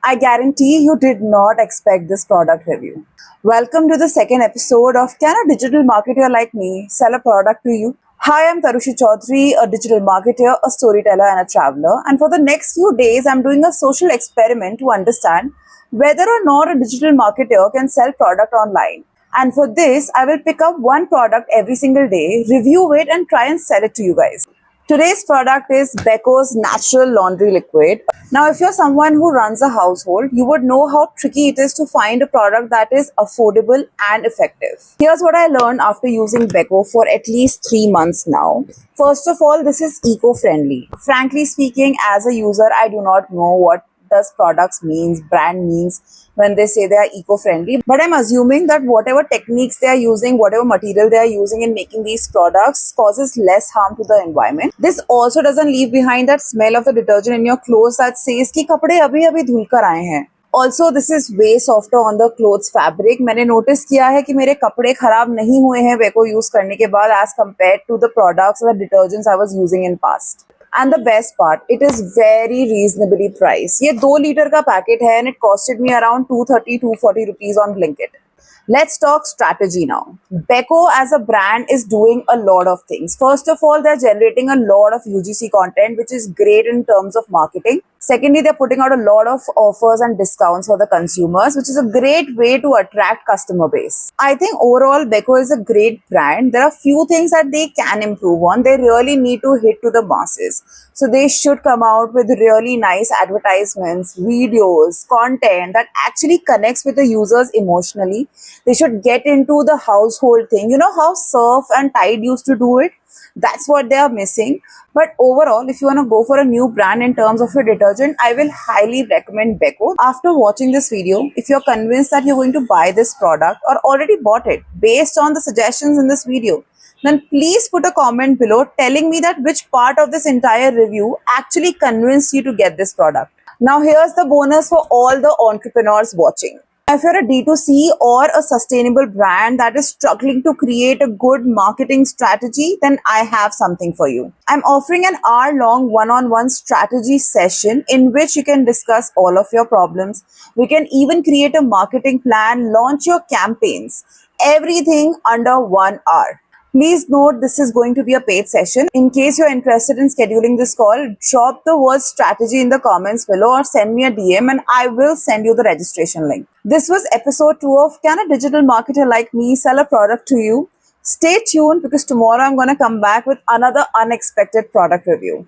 I guarantee you did not expect this product review. Welcome to the second episode of Can a Digital Marketer Like Me Sell a Product to You? Hi, I'm Tarushi Chaudhary, a digital marketer, a storyteller, and a traveler. And for the next few days, I'm doing a social experiment to understand whether or not a digital marketer can sell product online. And for this, I will pick up one product every single day, review it, and try and sell it to you guys. Today's product is Beko's Natural Laundry Liquid. Now, if you're someone who runs a household, you would know how tricky it is to find a product that is affordable and effective. Here's what I learned after using Beko for at least 3 months now. First of all, this is eco-friendly. Frankly speaking, as a user, I do not know what does products means, brand means when they say they are eco-friendly. But I'm assuming that whatever techniques they are using, whatever material they are using in making these products causes less harm to the environment. This also doesn't leave behind that smell of the detergent in your clothes that says कि कपड़े अभी अभी धुल कर आए हैं. Also, this is way softer on the clothes fabric. मैंने notice किया है कि मेरे कपड़े खराब नहीं हुए हैं Beko use करने के बाद as compared to the products or the detergents I was using in past. And the best part, it is very reasonably priced. ये 2 लीटर का पैकेट है and it costed me around 230-240 rupees on Blinkit. Let's talk strategy now. Beko as a brand is doing a lot of things. First of all, they're generating a lot of UGC content, which is great in terms of marketing. Secondly, they're putting out a lot of offers and discounts for the consumers, which is a great way to attract customer base. I think overall, Beko is a great brand. There are few things that they can improve on. They really need to hit to the masses. So they should come out with really nice advertisements, videos, content that actually connects with the users emotionally. They should get into the household thing. You know how Surf and Tide used to do it? That's what they are missing. But overall, if you want to go for a new brand in terms of your detergent, I will highly recommend Beko. After watching this video, if you're convinced that you're going to buy this product or already bought it based on the suggestions in this video, then please put a comment below telling me that which part of this entire review actually convinced you to get this product. Now here's the bonus for all the entrepreneurs watching. If you're a D2C or a sustainable brand that is struggling to create a good marketing strategy, then I have something for you. I'm offering an hour-long one-on-one strategy session in which you can discuss all of your problems. We can even create a marketing plan, launch your campaigns, everything under 1 hour. Please note this is going to be a paid session. In case you're interested in scheduling this call, drop the word strategy in the comments below or send me a DM and I will send you the registration link. This was episode 2 of Can a Digital Marketer Like Me Sell a Product to You? Stay tuned because tomorrow I'm going to come back with another unexpected product review.